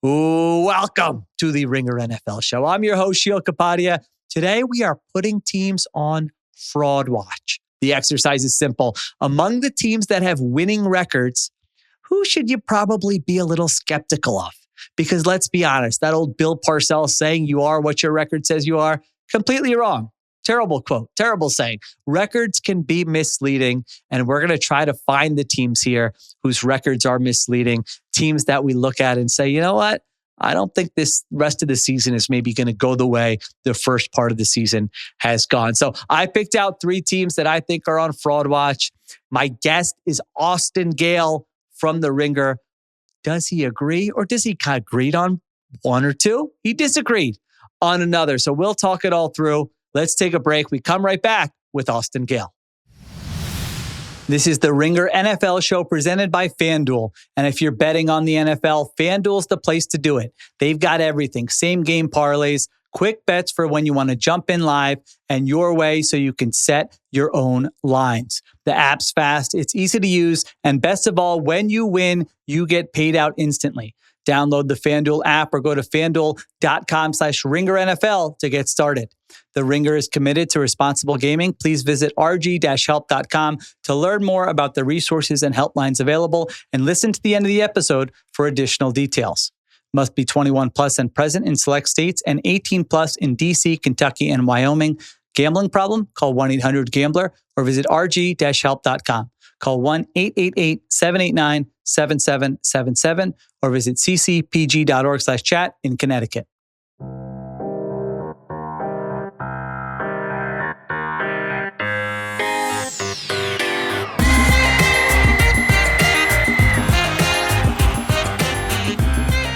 Ooh, welcome to the Ringer NFL show. I'm your host, Sheil Kapadia. Today, we are putting teams on fraud watch. The exercise is simple. Among the teams that have winning records, who should you probably be a little skeptical of? Because let's be honest, that old Bill Parcells saying you are what your record says you are, completely wrong. Terrible quote, terrible saying. Records can be misleading, and we're going to try to find the teams here whose records are misleading, teams that we look at and say, you know what? I don't think this rest of the season is maybe going to go the way the first part of the season has gone. So I picked out 3 teams that I think are on fraud watch. My guest is Austin Gayle from The Ringer. Does he agree, or does he kind of agree on one or two? He disagreed on another. So we'll talk it all through. Let's take a break. We come right back with Austin Gayle. This is the Ringer NFL show presented by FanDuel. And if you're betting on the NFL, FanDuel's the place to do it. They've got everything. Same game parlays, quick bets for when you want to jump in live, and your way so you can set your own lines. The app's fast, it's easy to use, and best of all, when you win, you get paid out instantly. Download the FanDuel app or go to FanDuel.com/RingerNFL to get started. The Ringer is committed to responsible gaming. Please visit rg-help.com to learn more about the resources and helplines available, and listen to the end of the episode for additional details. Must be 21 plus and present in select states, and 18 plus in D.C., Kentucky, and Wyoming. Gambling problem? Call 1-800-GAMBLER or visit rg-help.com. Call 1-888-789-7777 or visit ccpg.org/chat in Connecticut.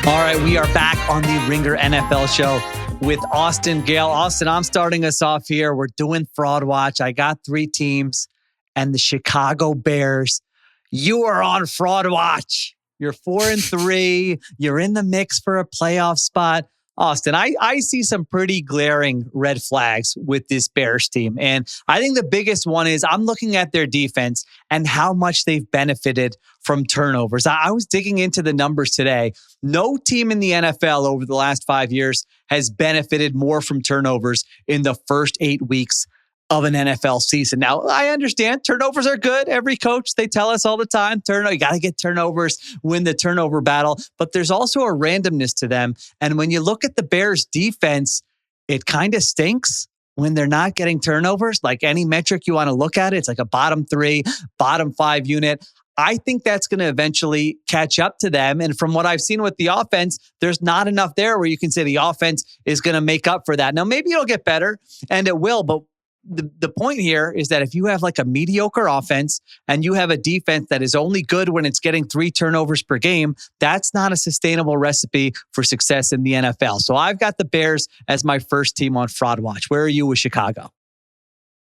All right, we are back on the Ringer NFL show with Austin Gayle. Austin, I'm starting us off here. We're doing fraud watch. I got 3 teams, and the Chicago Bears. You are on fraud watch. You're 4-3. You're in the mix for a playoff spot. Austin, I see some pretty glaring red flags with this Bears team. And I think the biggest one is I'm looking at their defense and how much they've benefited from turnovers. I was digging into the numbers today. No team in the NFL over the last 5 years has benefited more from turnovers in the first 8 weeks of an NFL season. Now, I understand turnovers are good. Every coach, they tell us all the time, you got to get turnovers, win the turnover battle. But there's also a randomness to them. And when you look at the Bears defense, it kind of stinks when they're not getting turnovers. Like any metric you want to look at, it's like a bottom 3, bottom 5 unit. I think that's going to eventually catch up to them. And from what I've seen with the offense, there's not enough there where you can say the offense is going to make up for that. Now, maybe it'll get better, and it will, but the point here is that if you have like a mediocre offense and you have a defense that is only good when it's getting 3 turnovers per game, that's not a sustainable recipe for success in the NFL. So I've got the Bears as my first team on fraud watch. Where are you with Chicago?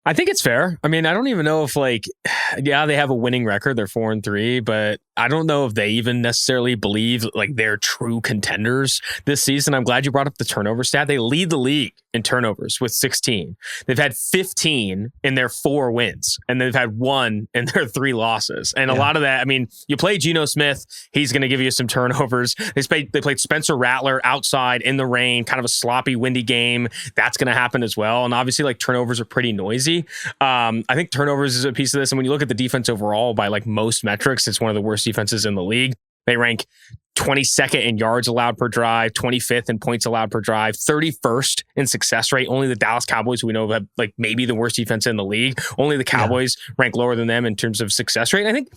I think it's fair. I mean, I don't even know if they have a winning record. They're 4-3, but I don't know if they even necessarily believe they're true contenders this season. I'm glad you brought up the turnover stat. They lead the league in turnovers with 16. They've had 15 in their 4 wins, and they've had 1 in their 3 losses. And a lot of that, I mean, you play Geno Smith, he's going to give you some turnovers. They played Spencer Rattler outside in the rain, kind of a sloppy, windy game. That's going to happen as well. And obviously, turnovers are pretty noisy. I think turnovers is a piece of this. And when you look at the defense overall by most metrics, it's one of the worst defenses in the league. They rank 22nd in yards allowed per drive, 25th in points allowed per drive, 31st in success rate. Only the Dallas Cowboys, we know, have maybe the worst defense in the league. Only the Cowboys rank lower than them in terms of success rate. And I think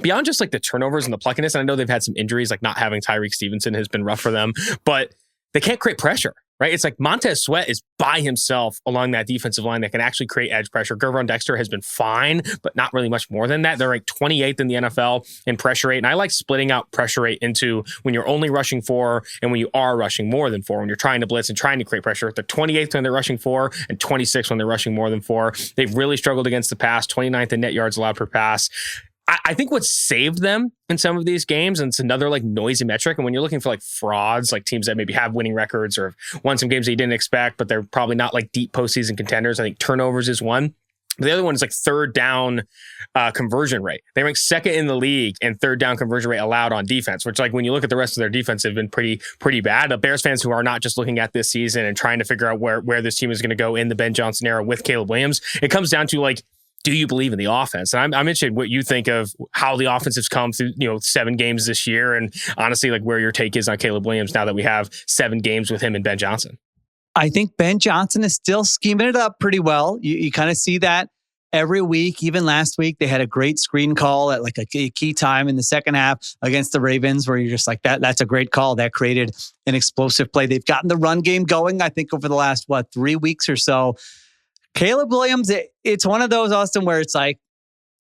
beyond just the turnovers and the pluckiness, and I know they've had some injuries, not having Tyreek Stevenson has been rough for them, but they can't create pressure. Right? It's Montez Sweat is by himself along that defensive line that can actually create edge pressure. Gervon Dexter has been fine, but not really much more than that. They're ranked 28th in the NFL in pressure rate. And I like splitting out pressure rate into when you're only rushing 4 and when you are rushing more than 4. When you're trying to blitz and trying to create pressure, they're 28th when they're rushing 4 and 26th when they're rushing more than 4. They've really struggled against the pass, 29th in net yards allowed per pass. I think what saved them in some of these games, and it's another noisy metric, and when you're looking for frauds, teams that maybe have winning records or won some games that you didn't expect, but they're probably not deep postseason contenders, I think turnovers is one. The other one is like third down conversion rate. They rank second in the league in third down conversion rate allowed on defense, which like when you look at the rest of their defense, have been pretty bad. The Bears fans who are not just looking at this season and trying to figure out where this team is going to go in the Ben Johnson era with Caleb Williams, it comes down to like, do you believe in the offense? And I'm interested in what you think of how the offense has come through, 7 games this year. And honestly, like where your take is on Caleb Williams now that we have 7 games with him and Ben Johnson. I think Ben Johnson is still scheming it up pretty well. You kind of see that every week. Even last week, they had a great screen call at like a key time in the second half against the Ravens where you're just like, that's a great call. That created an explosive play. They've gotten the run game going, I think, over the last, 3 weeks or so. Caleb Williams, it's one of those, Austin, where it's like,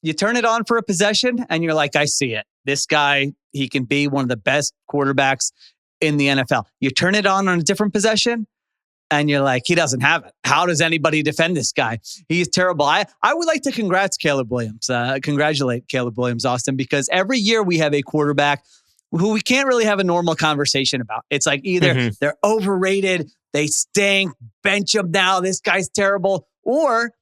you turn it on for a possession and you're like, I see it. This guy, he can be one of the best quarterbacks in the NFL. You turn it on a different possession and you're like, he doesn't have it. How does anybody defend this guy? He's terrible. I would like to congratulate Caleb Williams, Austin, because every year we have a quarterback who we can't really have a normal conversation about. It's like either they're overrated, they stink, bench them now, this guy's terrible, or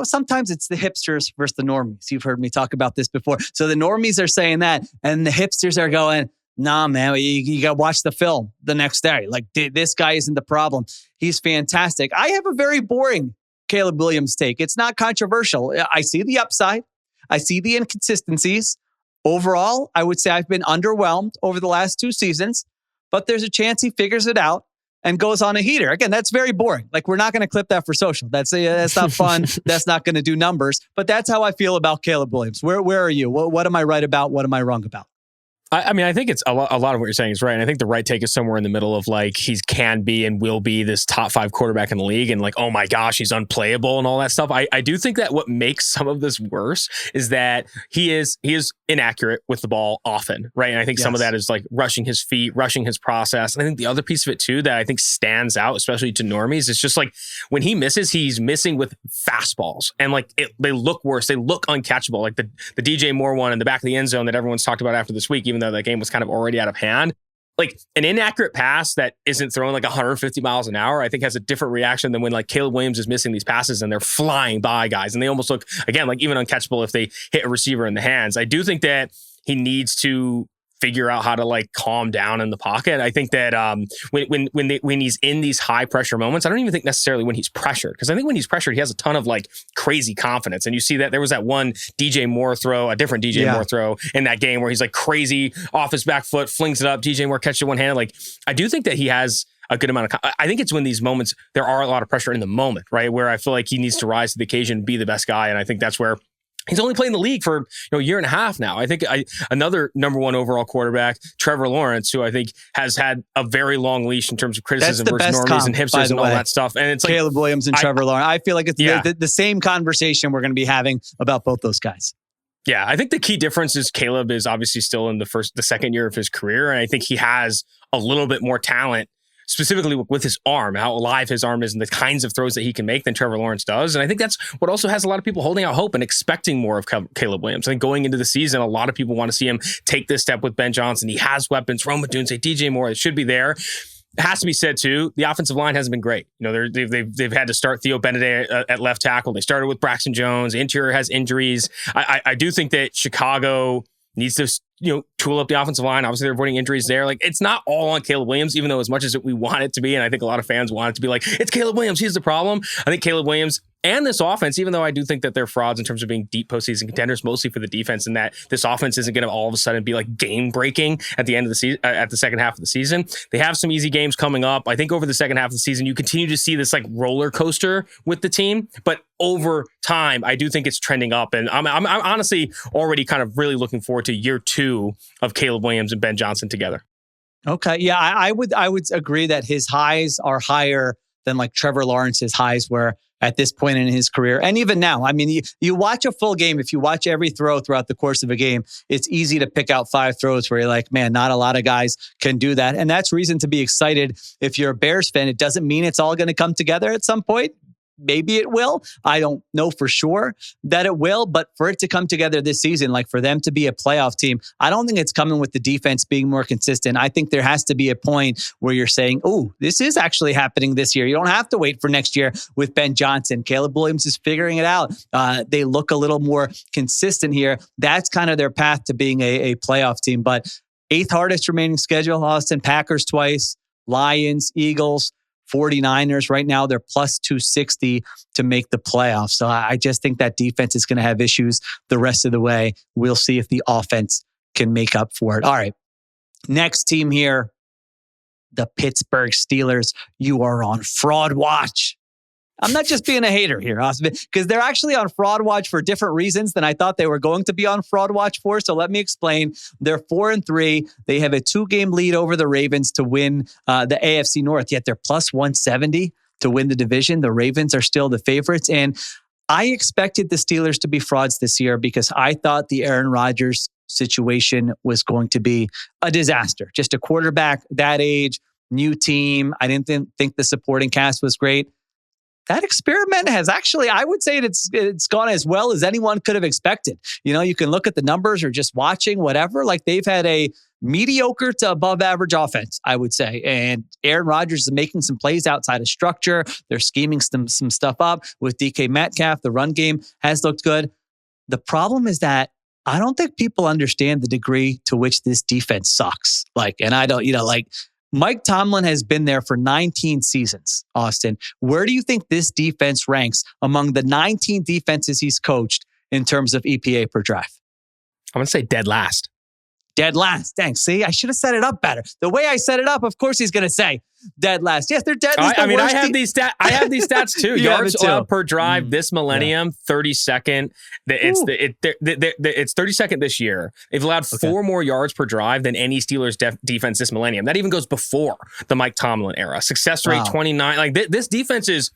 sometimes it's the hipsters versus the normies. You've heard me talk about this before. So the normies are saying that, and the hipsters are going, nah, man, you got to watch the film the next day. Like, this guy isn't the problem. He's fantastic. I have a very boring Caleb Williams take. It's not controversial. I see the upside. I see the inconsistencies. Overall, I would say I've been underwhelmed over the last 2 seasons, but there's a chance he figures it out and goes on a heater. Again, that's very boring. Like, we're not going to clip that for social. That's not fun. That's not going to do numbers. But that's how I feel about Caleb Williams. Where are you? What am I right about? What am I wrong about? I mean, I think it's a lot of what you're saying is right. And I think the right take is somewhere in the middle of like, he can be and will be this top 5 quarterback in the league. And like, oh my gosh, he's unplayable and all that stuff. I do think that what makes some of this worse is that he is inaccurate with the ball often, right? And I think some of that is like rushing his feet, rushing his process. And I think the other piece of it too, that I think stands out, especially to normies, is just like when he misses, he's missing with fastballs. And like they look worse. They look uncatchable. Like the DJ Moore one in the back of the end zone that everyone's talked about after this week, even though that game was kind of already out of hand. Like an inaccurate pass that isn't throwing like 150 miles an hour, I think has a different reaction than when like Caleb Williams is missing these passes and they're flying by guys and they almost look, again, like even uncatchable if they hit a receiver in the hands. I do think that he needs to figure out how to like calm down in the pocket. I think that when he's in these high pressure moments, I don't even think necessarily when he's pressured, because I think when he's pressured, he has a ton of like crazy confidence. And you see that there was that one DJ Moore throw, a different DJ Moore throw in that game where he's like crazy off his back foot, flings it up. DJ Moore catches it one hand. Like, I do think that he has a good amount of, I think it's when these moments, there are a lot of pressure in the moment, right? Where I feel like he needs to rise to the occasion, be the best guy. And I think that's where he's only played in the league for a year and a half now. I think another number 1 overall quarterback, Trevor Lawrence, who I think has had a very long leash in terms of criticism versus normies and hipsters and all that stuff. And it's like Caleb Williams and Trevor Lawrence. I feel like it's the same conversation we're going to be having about both those guys. Yeah, I think the key difference is Caleb is obviously still in the second year of his career, and I think he has a little bit more talent, specifically with his arm, how alive his arm is and the kinds of throws that he can make than Trevor Lawrence does. And I think that's what also has a lot of people holding out hope and expecting more of Caleb Williams. I think going into the season, a lot of people want to see him take this step with Ben Johnson. He has weapons. Rome Odunze, DJ Moore, it should be there. It has to be said too, the offensive line hasn't been great. They've had to start Theo Benedict at left tackle. They started with Braxton Jones. The interior has injuries. I do think that Chicago needs to tool up the offensive line. Obviously, they're avoiding injuries there. Like, it's not all on Caleb Williams, even though as much as we want it to be, and I think a lot of fans want it to be like, it's Caleb Williams, he's the problem. I think Caleb Williams and this offense, even though I do think that they're frauds in terms of being deep postseason contenders, mostly for the defense, and that this offense isn't going to all of a sudden be like game breaking at the end of the season, at the second half of the season. They have some easy games coming up. I think over the second half of the season, you continue to see this like roller coaster with the team, but over time, I do think it's trending up. And I'm honestly already kind of really looking forward to year 2 of Caleb Williams and Ben Johnson together. Okay. Yeah, I would agree that his highs are higher than like Trevor Lawrence's highs were at this point in his career. And even now, I mean, you watch a full game. If you watch every throw throughout the course of a game, it's easy to pick out 5 throws where you're like, man, not a lot of guys can do that. And that's reason to be excited. If you're a Bears fan, it doesn't mean it's all going to come together at some point. maybe it will. I don't know for sure that it will, but for it to come together this season, like for them to be a playoff team, I don't think it's coming with the defense being more consistent. I think there has to be a point where you're saying, oh, this is actually happening this year. You don't have to wait for next year with Ben Johnson. Caleb Williams is figuring it out. They look a little more consistent here. That's kind of their path to being a playoff team. But 8th hardest remaining schedule, Austin. Packers twice, Lions, Eagles, 49ers. Right now, they're plus 260 to make the playoffs. So I just think that defense is going to have issues the rest of the way. We'll see if the offense can make up for it. All right. Next team here, the Pittsburgh Steelers. You are on fraud watch. I'm not just being a hater here, Austin, because they're actually on fraud watch for different reasons than I thought they were going to be on fraud watch for. So let me explain. They're 4-3. They have a 2-game lead over the Ravens to win the AFC North, yet they're plus 170 to win the division. The Ravens are still the favorites. And I expected the Steelers to be frauds this year because I thought the Aaron Rodgers situation was going to be a disaster. Just a quarterback that age, new team. I didn't think the supporting cast was great. That experiment has actually, I would say it's gone as well as anyone could have expected. You know, you can look at the numbers or just watching whatever, like they've had a mediocre to above average offense, I would say. And Aaron Rodgers is making some plays outside of structure. They're scheming some stuff up with DK Metcalf. The run game has looked good. The problem is that I don't think people understand the degree to which this defense sucks. And I don't, Mike Tomlin has been there for 19 seasons, Austin. Where do you think this defense ranks among the 19 defenses he's coached in terms of EPA per drive? I'm going to say dead last. Dead last. Thanks. See, I should have set it up better. The way I set it up, of course, he's going to say dead last. Yes, they're dead. I have these stats too. Yards allowed per drive this millennium, 32nd. It's 32nd this year. They've allowed 4 more yards per drive than any Steelers defense this millennium. That even goes before the Mike Tomlin era. Success rate 29. This defense is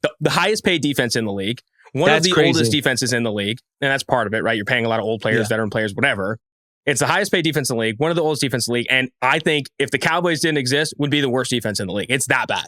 the highest paid defense in the league. One of the oldest defenses in the league, and that's part of it, right? You're paying a lot of old players, veteran players, whatever. It's the highest paid defense in the league, one of the oldest defense in the league, and I think if the Cowboys didn't exist, would be the worst defense in the league. It's that bad.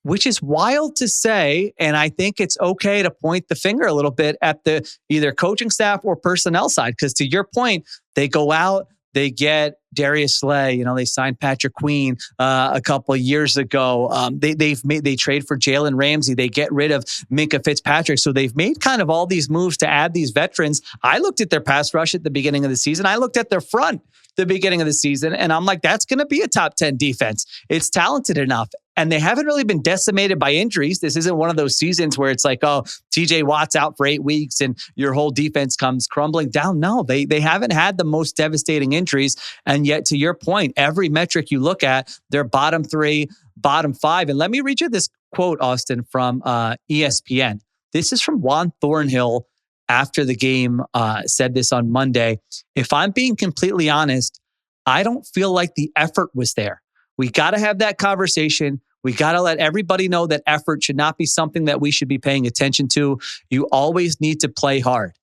Which is wild to say, and I think it's okay to point the finger a little bit at the either coaching staff or personnel side, because to your point, they go out, they get Darius Slay. They signed Patrick Queen a couple of years ago. They trade for Jalen Ramsey. They get rid of Minkah Fitzpatrick. So they've made kind of all these moves to add these veterans. I looked at their pass rush at the beginning of the season. I looked at their front the beginning of the season, and I'm like, that's going to be a top 10 defense. It's talented enough. And they haven't really been decimated by injuries. This isn't one of those seasons where it's like, oh, TJ Watt's out for 8 weeks and your whole defense comes crumbling down. No, they haven't had the most devastating injuries. And yet, to your point, every metric you look at, they're bottom 3, bottom 5. And let me read you this quote, Austin, from ESPN. This is from Juan Thornhill after the game, said this on Monday. If I'm being completely honest, I don't feel like the effort was there. We got to have that conversation. We got to let everybody know that effort should not be something that we should be paying attention to. You always need to play hard.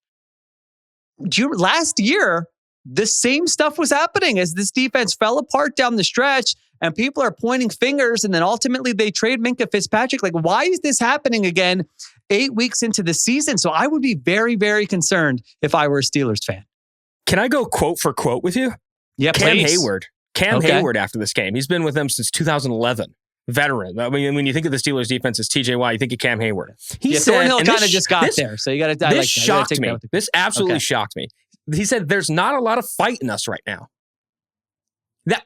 Last year, the same stuff was happening as this defense fell apart down the stretch and people are pointing fingers and then ultimately they trade Minkah Fitzpatrick. Why is this happening again 8 weeks into the season? So I would be very, very concerned if I were a Steelers fan. Can I go quote for quote with you? Yeah, Cam please. Hayward. Hayward after this game. He's been with them since 2011. Veteran. I mean, when you think of the Steelers defense as TJ Watt, you think of Cam Hayward. Thornhill kind of just got there. So you got to. This shocked me. This absolutely shocked me. He said, "There's not a lot of fight in us right now." That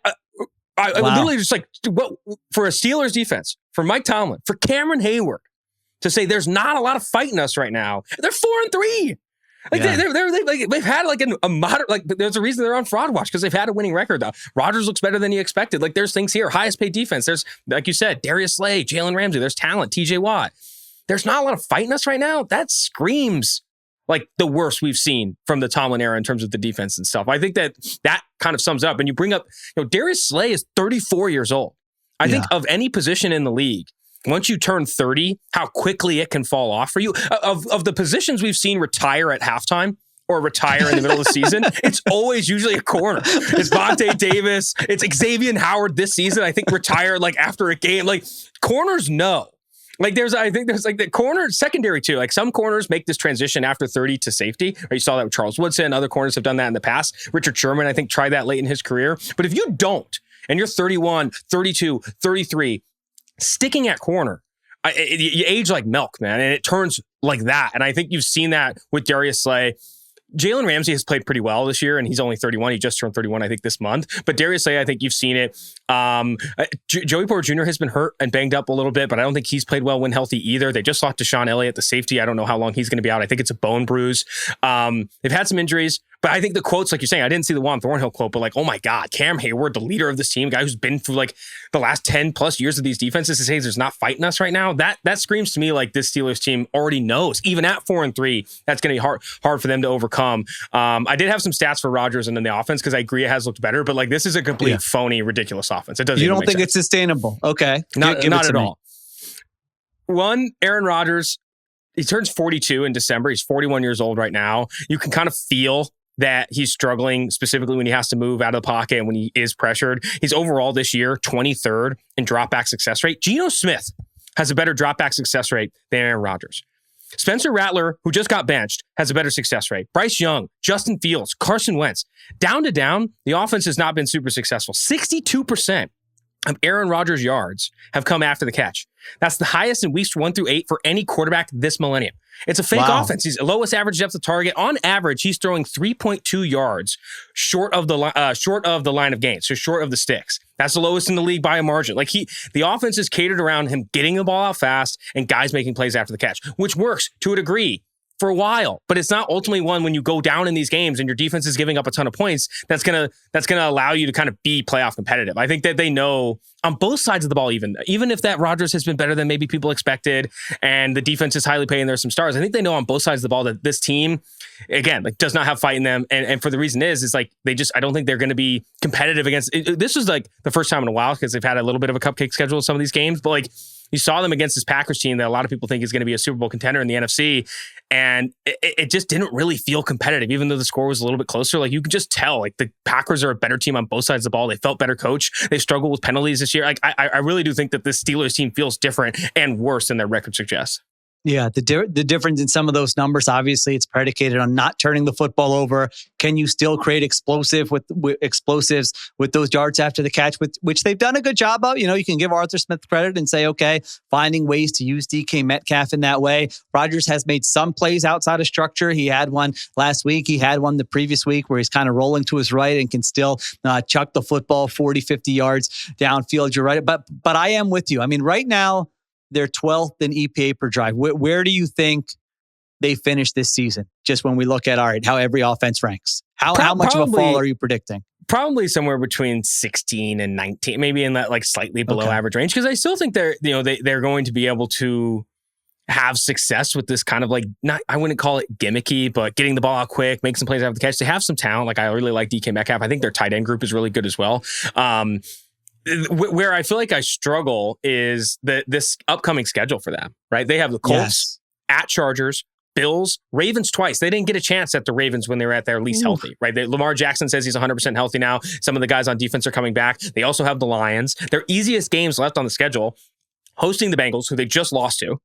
I literally just for a Steelers defense, for Mike Tomlin, for Cameron Hayward to say there's not a lot of fight in us right now. They're 4-3. They've had a moderate, there's a reason they're on fraud watch because they've had a winning record though. Rodgers looks better than you expected. There's things here, highest paid defense. There's, like you said, Darius Slay, Jalen Ramsey. There's talent, TJ Watt. There's not a lot of fight in us right now. That screams like the worst we've seen from the Tomlin era in terms of the defense and stuff. I think that kind of sums up. And you bring up, Darius Slay is 34 years old. I think of any position in the league, once you turn 30, how quickly it can fall off for you. Of the positions we've seen retire at halftime or retire in the middle of the season, it's always usually a corner. It's Vontae Davis. It's Xavier Howard this season, I think, retired after a game. Corners know. Like I think there's like the corner secondary too. Like some corners make this transition after 30 to safety. Or you saw that with Charles Woodson. Other corners have done that in the past. Richard Sherman, I think, tried that late in his career. But if you don't, and you're 31, 32, 33, sticking at corner, you age like milk, man. And it turns like that. And I think you've seen that with Darius Slay. Jalen Ramsey has played pretty well this year, and he's only 31. He just turned 31, I think, this month. But Darius Slay, I think you've seen it. Joey Porter Jr. has been hurt and banged up a little bit, but I don't think he's played well when healthy either. They just lost Deshaun Elliott, the safety. I don't know how long he's going to be out. I think it's a bone bruise. They've had some injuries, but I think the quotes, like you're saying, I didn't see the Juan Thornhill quote, but like, oh my God, Cam Hayward, the leader of this team, guy who's been through like the last 10 plus years of these defenses, to say there's not fighting us right now. That screams to me like this Steelers team already knows, even at 4-3, that's going to be hard for them to overcome. I did have some stats for Rodgers and then the offense, because I agree it has looked better, but like this is a complete phony, ridiculous offense. It doesn't. You don't think it's sustainable? Okay, not at all. One, Aaron Rodgers, he turns 42 in December. He's 41 years old right now. You can kind of feel that he's struggling, specifically when he has to move out of the pocket and when he is pressured. He's overall this year 23rd in dropback success rate. Geno Smith has a better dropback success rate than Aaron Rodgers. Spencer Rattler, who just got benched, has a better success rate. Bryce Young, Justin Fields, Carson Wentz. Down to down, the offense has not been super successful. 62% of Aaron Rodgers' yards have come after the catch. That's the highest in weeks 1 through 8 for any quarterback this millennium. It's a fake offense. He's lowest average depth of target. On average, he's throwing 3.2 yards short of the line of gain, so short of the sticks. That's the lowest in the league by a margin. Like the offense is catered around him getting the ball out fast and guys making plays after the catch, which works to a degree for a while, but it's not ultimately one when you go down in these games and your defense is giving up a ton of points that's gonna allow you to kind of be playoff competitive. I think that they know on both sides of the ball, even if that Rodgers has been better than maybe people expected and the defense is highly paid and there's some stars, I think they know on both sides of the ball that this team, again, like does not have fight in them. And for the reason is like I don't think they're going to be competitive against. This was like the first time in a while because they've had a little bit of a cupcake schedule in some of these games, but like you saw them against this Packers team that a lot of people think is going to be a Super Bowl contender in the NFC. And it just didn't really feel competitive, even though the score was a little bit closer. Like you could just tell, like the Packers are a better team on both sides of the ball. They felt better coached. They struggled with penalties this year. Like I really do think that this Steelers team feels different and worse than their record suggests. Yeah, the difference in some of those numbers, obviously, it's predicated on not turning the football over. Can you still create explosives with those yards after the catch, which they've done a good job of? You can give Arthur Smith credit and say, okay, finding ways to use DK Metcalf in that way. Rodgers has made some plays outside of structure. He had one last week. He had one the previous week where he's kind of rolling to his right and can still chuck the football 40, 50 yards downfield. You're right. But I am with you. I mean, right now, they're 12th in EPA per drive. Where do you think they finish this season? Just when we look at, all right, how every offense ranks. How much of a fall are you predicting? Probably somewhere between 16 and 19, maybe in that like slightly below average range. Because I still think they're going to be able to have success with this kind of like, I wouldn't call it gimmicky, but getting the ball out quick, make some plays after the catch. They have some talent. Like I really like DK Metcalf. I think their tight end group is really good as well. Where I feel like I struggle is this upcoming schedule for them, right? They have the Colts, at Chargers, Bills, Ravens twice. They didn't get a chance at the Ravens when they were at their least healthy, right? Lamar Jackson says he's 100% healthy now. Some of the guys on defense are coming back. They also have the Lions. Their easiest games left on the schedule, hosting the Bengals, who they just lost to,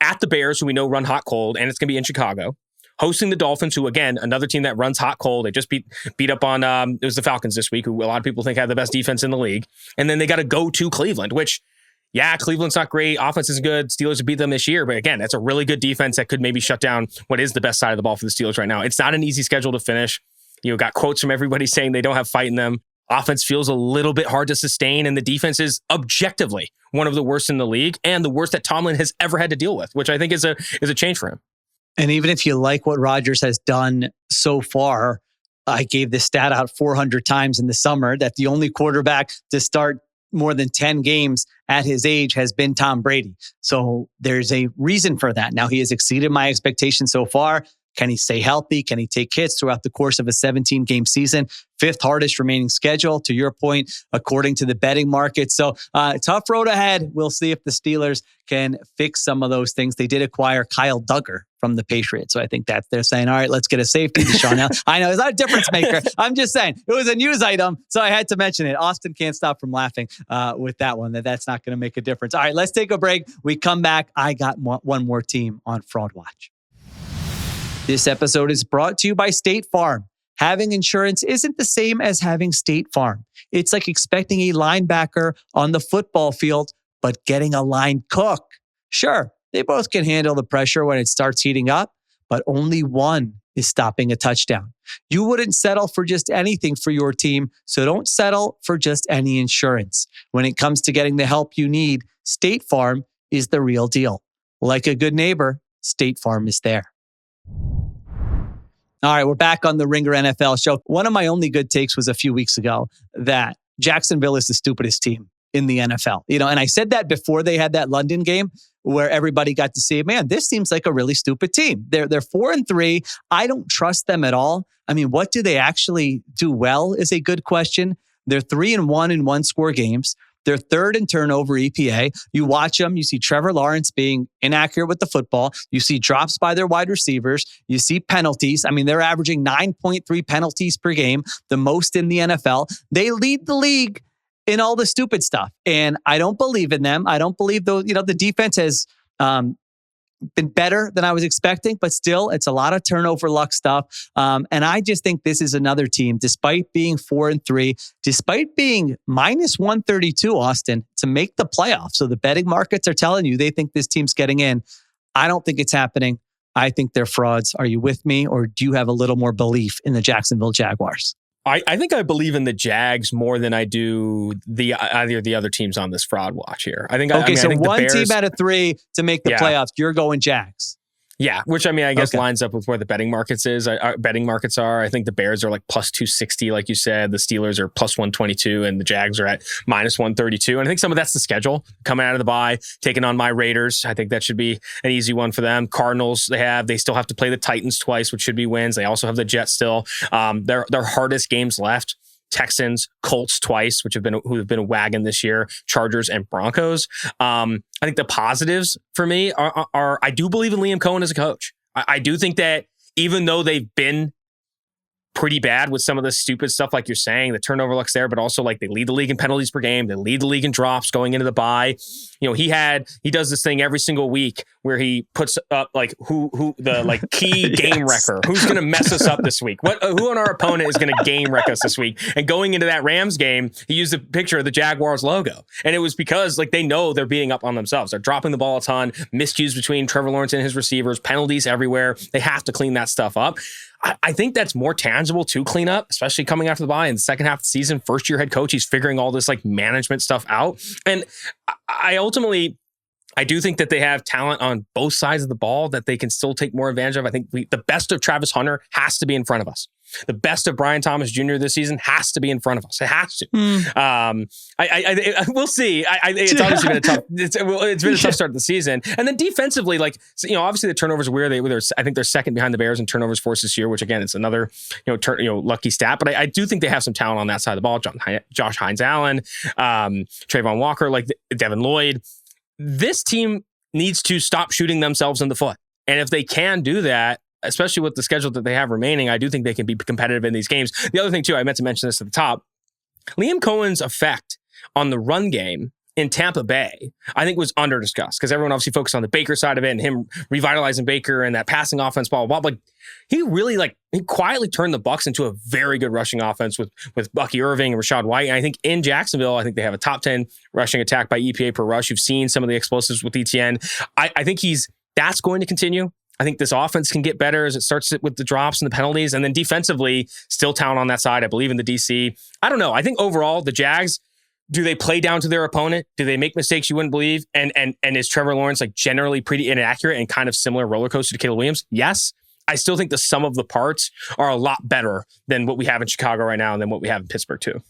at the Bears, who we know run hot cold, and it's going to be in Chicago. Hosting the Dolphins, who, again, another team that runs hot cold. They just beat up on, it was the Falcons this week, who a lot of people think have the best defense in the league. And then they got to go to Cleveland, which, Cleveland's not great. Offense isn't good. Steelers have beat them this year. But again, that's a really good defense that could maybe shut down what is the best side of the ball for the Steelers right now. It's not an easy schedule to finish. Got quotes from everybody saying they don't have fight in them. Offense feels a little bit hard to sustain, and the defense is objectively one of the worst in the league and the worst that Tomlin has ever had to deal with, which I think is a change for him. And even if you like what Rodgers has done so far, I gave this stat out 400 times in the summer that the only quarterback to start more than 10 games at his age has been Tom Brady. So there's a reason for that. Now, he has exceeded my expectations so far. Can he stay healthy? Can he take hits throughout the course of a 17-game season? Fifth hardest remaining schedule, to your point, according to the betting market. So tough road ahead. We'll see if the Steelers can fix some of those things. They did acquire Kyle Duggar from the Patriots. So I think that they're saying, all right, let's get a safety. I know it's not a difference maker. I'm just saying it was a news item. So I had to mention it. Austin can't stop from laughing with that one, that's not going to make a difference. All right, let's take a break. We come back. I got one more team on Fraud Watch. This episode is brought to you by State Farm. Having insurance isn't the same as having State Farm. It's like expecting a linebacker on the football field, but getting a line cook. Sure, they both can handle the pressure when it starts heating up, but only one is stopping a touchdown. You wouldn't settle for just anything for your team, so don't settle for just any insurance. When it comes to getting the help you need, State Farm is the real deal. Like a good neighbor, State Farm is there. All right, we're back on the Ringer NFL show. One of my only good takes was a few weeks ago that Jacksonville is the stupidest team in the NFL. And I said that before they had that London game where everybody got to see, man, this seems like a really stupid team. They're 4-3. I don't trust them at all. I mean, what do they actually do well is a good question. They're 3-1 in one-score games. They're third in turnover EPA. You watch them, you see Trevor Lawrence being inaccurate with the football. You see drops by their wide receivers. You see penalties. I mean, they're averaging 9.3 penalties per game, the most in the NFL. They lead the league in all the stupid stuff. And I don't believe in them. I don't believe those, the defense has been better than I was expecting, but still it's a lot of turnover luck stuff. And I just think this is another team, despite being 4-3, despite being minus 132, Austin, to make the playoffs. So the betting markets are telling you they think this team's getting in. I don't think it's happening. I think they're frauds. Are you with me, or do you have a little more belief in the Jacksonville Jaguars? I think I believe in the Jags more than I do either of the other teams on this fraud watch here. I think so the one Bears, team out of three to make the playoffs. You're going Jags. Yeah, which I guess lines up with where the betting markets are. I think the Bears are like plus 260, like you said. The Steelers are plus 122, and the Jags are at minus 132. And I think some of that's the schedule coming out of the bye, taking on my Raiders. I think that should be an easy one for them. Cardinals, they still have to play the Titans twice, which should be wins. They also have the Jets still. Their hardest games left. Texans, Colts twice, who have been a wagon this year, Chargers and Broncos. I think the positives for me are I do believe in Liam Cohen as a coach. I do think that even though they've been pretty bad with some of the stupid stuff, like you're saying, the turnover luck's there, but also like they lead the league in penalties per game. They lead the league in drops going into the bye. He does this thing every single week where he puts up like who the like key game wrecker, who's going to mess us up this week. Who on our opponent is going to game wreck us this week? And going into that Rams game, he used a picture of the Jaguars logo. And it was because like they know they're beating up on themselves. They're dropping the ball a ton, miscues between Trevor Lawrence and his receivers, penalties everywhere. They have to clean that stuff up. I think that's more tangible to clean up, especially coming after the bye in the second half of the season. First year head coach, he's figuring all this like management stuff out. And I do think that they have talent on both sides of the ball that they can still take more advantage of. I think the best of Travis Hunter has to be in front of us. The best of Brian Thomas Jr. this season has to be in front of us. It has to. We'll see. It's obviously been a tough. It's been a tough start to the season. And then defensively, obviously the turnovers are weird. I think they're second behind the Bears in turnovers forced this year, which again, it's another lucky stat. But I do think they have some talent on that side of the ball. Josh Hines-Allen, Trayvon Walker, like Devin Lloyd. This team needs to stop shooting themselves in the foot. And if they can do that, especially with the schedule that they have remaining, I do think they can be competitive in these games. The other thing too, I meant to mention this at the top, Liam Cohen's effect on the run game in Tampa Bay, I think was under discussed because everyone obviously focused on the Baker side of it and him revitalizing Baker and that passing offense, blah, blah, blah. But he really he quietly turned the Bucs into a very good rushing offense with Bucky Irving and Rashad White. And I think in Jacksonville, I think they have a top 10 rushing attack by EPA per rush. You've seen some of the explosives with ETN. I think that's going to continue. I think this offense can get better as it starts with the drops and the penalties. And then defensively, still talent on that side. I believe in the DC. I don't know. I think overall, the Jags, do they play down to their opponent? Do they make mistakes you wouldn't believe? And is Trevor Lawrence generally pretty inaccurate and kind of similar roller coaster to Caleb Williams? Yes. I still think the sum of the parts are a lot better than what we have in Chicago right now and than what we have in Pittsburgh too.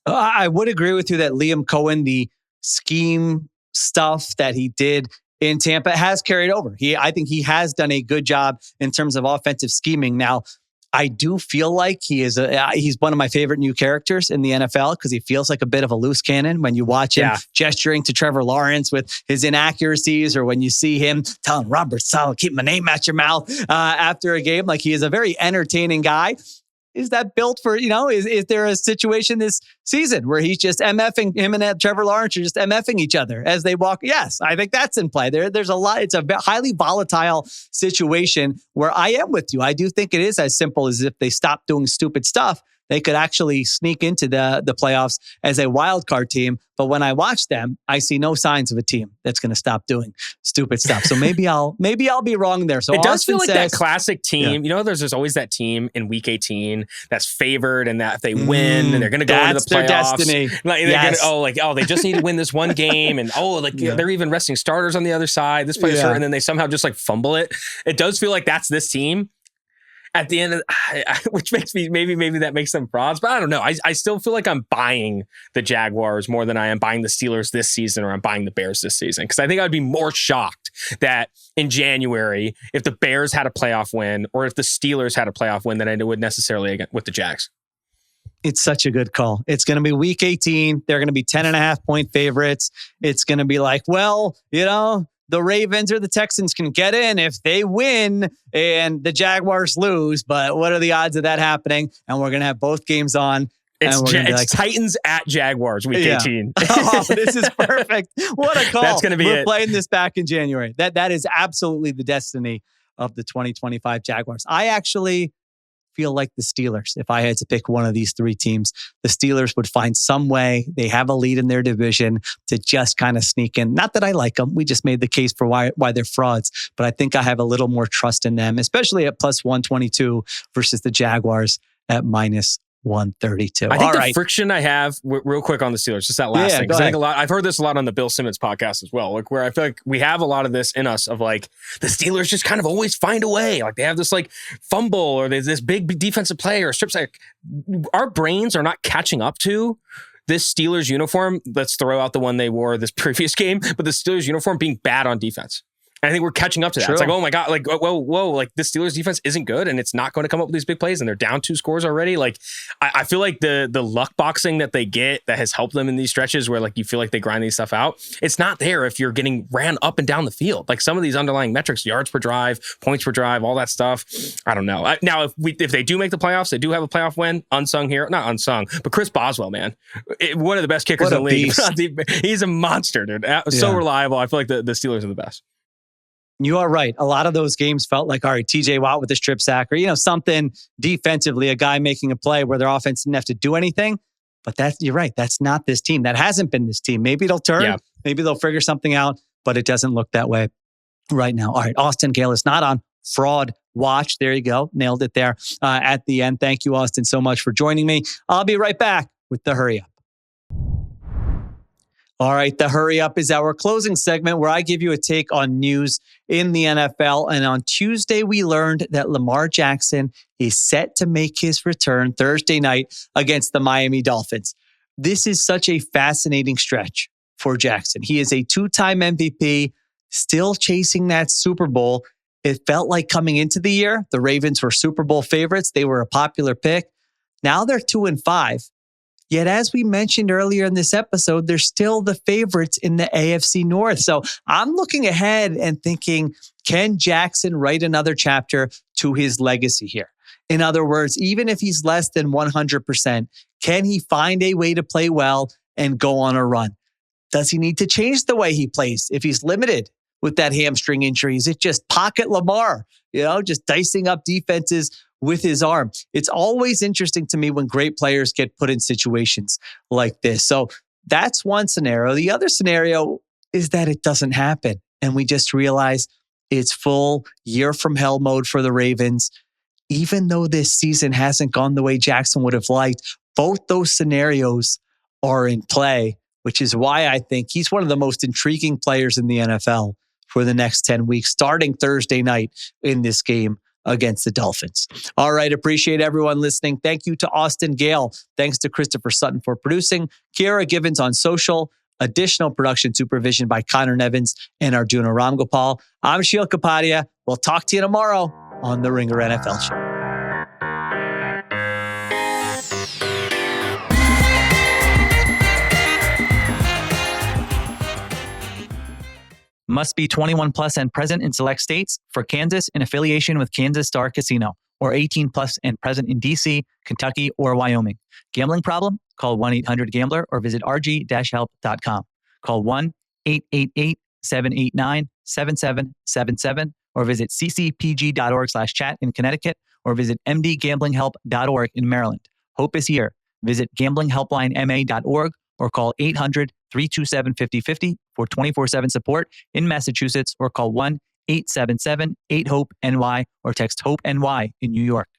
I would agree with you that Liam Cohen, the scheme stuff that he did in Tampa has carried over. I think he has done a good job in terms of offensive scheming. Now, I do feel like he's one of my favorite new characters in the NFL because he feels like a bit of a loose cannon when you watch him gesturing to Trevor Lawrence with his inaccuracies, or when you see him telling Robert Saleh, keep my name out your mouth after a game. Like, he is a very entertaining guy. Is that built for, is there a situation this season where he's just MFing, him and Trevor Lawrence are just MFing each other as they walk? Yes, I think that's in play. There's a lot. It's a highly volatile situation where I am with you. I do think it is as simple as if they stop doing stupid stuff, they could actually sneak into the playoffs as a wild card team. But when I watch them, I see no signs of a team that's going to stop doing stupid stuff. So maybe I'll be wrong there. So it does feel like that classic team. Yeah. There's always that team in week 18 that's favored, and that if they win, and they're going to go into the playoffs. Their destiny. Like, they just need to win this one game, and they're even resting starters on the other side. This player's hurt, and then they somehow just fumble it. It does feel like that's this team. At the end of which makes me maybe that makes them frauds, but I don't know. I still feel like I'm buying the Jaguars more than I am buying the Steelers this season, or I'm buying the Bears this season. Because I think I'd be more shocked that in January, if the Bears had a playoff win, or if the Steelers had a playoff win, than I would necessarily with the Jags. It's such a good call. It's going to be week 18. They're going to be 10.5-point favorites. It's going to be like, the Ravens or the Texans can get in if they win and the Jaguars lose. But what are the odds of that happening? And we're going to have both games on. It's Titans at Jaguars week 18. Oh, this is perfect. What a call. That's going to be We're playing this back in January. That is absolutely the destiny of the 2025 Jaguars. I actually feel like the Steelers. If I had to pick one of these three teams, the Steelers would find some way. They have a lead in their division to just kind of sneak in. Not that I like them. We just made the case for why they're frauds, but I think I have a little more trust in them, especially at plus 122 versus the Jaguars at minus 132. I think the friction I have, real quick on the Steelers, just that last thing. Because I think I've heard this a lot on the Bill Simmons podcast as well, where I feel like we have a lot of this in us of the Steelers just kind of always find a way. Like, they have this fumble, or there's this big defensive play or strip sack. Our brains are not catching up to this Steelers uniform. Let's throw out the one they wore this previous game, but the Steelers uniform being bad on defense. And I think we're catching up to that. True. It's like, oh my God, whoa, the Steelers defense isn't good, and it's not going to come up with these big plays, and they're down 2 scores already. I feel like the luck boxing that they get that has helped them in these stretches where you feel like they grind these stuff out, it's not there if you're getting ran up and down the field. Some of these underlying metrics, yards per drive, points per drive, all that stuff. I don't know. Now, if they do make the playoffs, they do have a playoff win. Unsung here, not unsung, but Chris Boswell, man, one of the best kickers in the league. He's a monster, dude. So reliable. I feel like the Steelers are the best. You are right. A lot of those games felt like, all right, TJ Watt with a strip sack, or, something defensively, a guy making a play where their offense didn't have to do anything. But you're right. That's not this team. That hasn't been this team. Maybe it'll turn. Yeah. Maybe they'll figure something out, but it doesn't look that way right now. All right. Austin Gayle is not on fraud watch. There you go. Nailed it there at the end. Thank you, Austin, so much for joining me. I'll be right back with the Hurry Up. All right, the Hurry Up is our closing segment where I give you a take on news in the NFL. And on Tuesday, we learned that Lamar Jackson is set to make his return Thursday night against the Miami Dolphins. This is such a fascinating stretch for Jackson. He is a 2-time MVP, still chasing that Super Bowl. It felt like coming into the year, the Ravens were Super Bowl favorites. They were a popular pick. Now they're 2-5. Yet, as we mentioned earlier in this episode, they're still the favorites in the AFC North. So I'm looking ahead and thinking, can Jackson write another chapter to his legacy here? In other words, even if he's less than 100%, can he find a way to play well and go on a run? Does he need to change the way he plays if he's limited with that hamstring injury? Is it just pocket Lamar, just dicing up defenses with his arm? It's always interesting to me when great players get put in situations like this. So that's one scenario. The other scenario is that it doesn't happen. And we just realize it's full year from hell mode for the Ravens. Even though this season hasn't gone the way Jackson would have liked, both those scenarios are in play, which is why I think he's one of the most intriguing players in the NFL for the next 10 weeks, starting Thursday night in this game against the Dolphins. All right. Appreciate everyone listening. Thank you to Austin Gayle. Thanks to Christopher Sutton for producing. Kiera Givens on social. Additional production supervision by Conor Nevins and Arjuna Ramgopowell. I'm Sheil Kapadia. We'll talk to you tomorrow on the Ringer NFL Show. Must be 21 plus and present in select states. For Kansas, in affiliation with Kansas Star Casino, or 18 plus and present in D.C., Kentucky, or Wyoming. Gambling problem? Call 1-800-GAMBLER or visit rg-help.com. Call 1-888-789-7777 or visit ccpg.org/chat in Connecticut or visit mdgamblinghelp.org in Maryland. Hope is here. Visit gamblinghelplinema.org or call 800-327-5050 for 24/7 support in Massachusetts or call 1-877-8-HOPE-NY or text HOPE-NY in New York.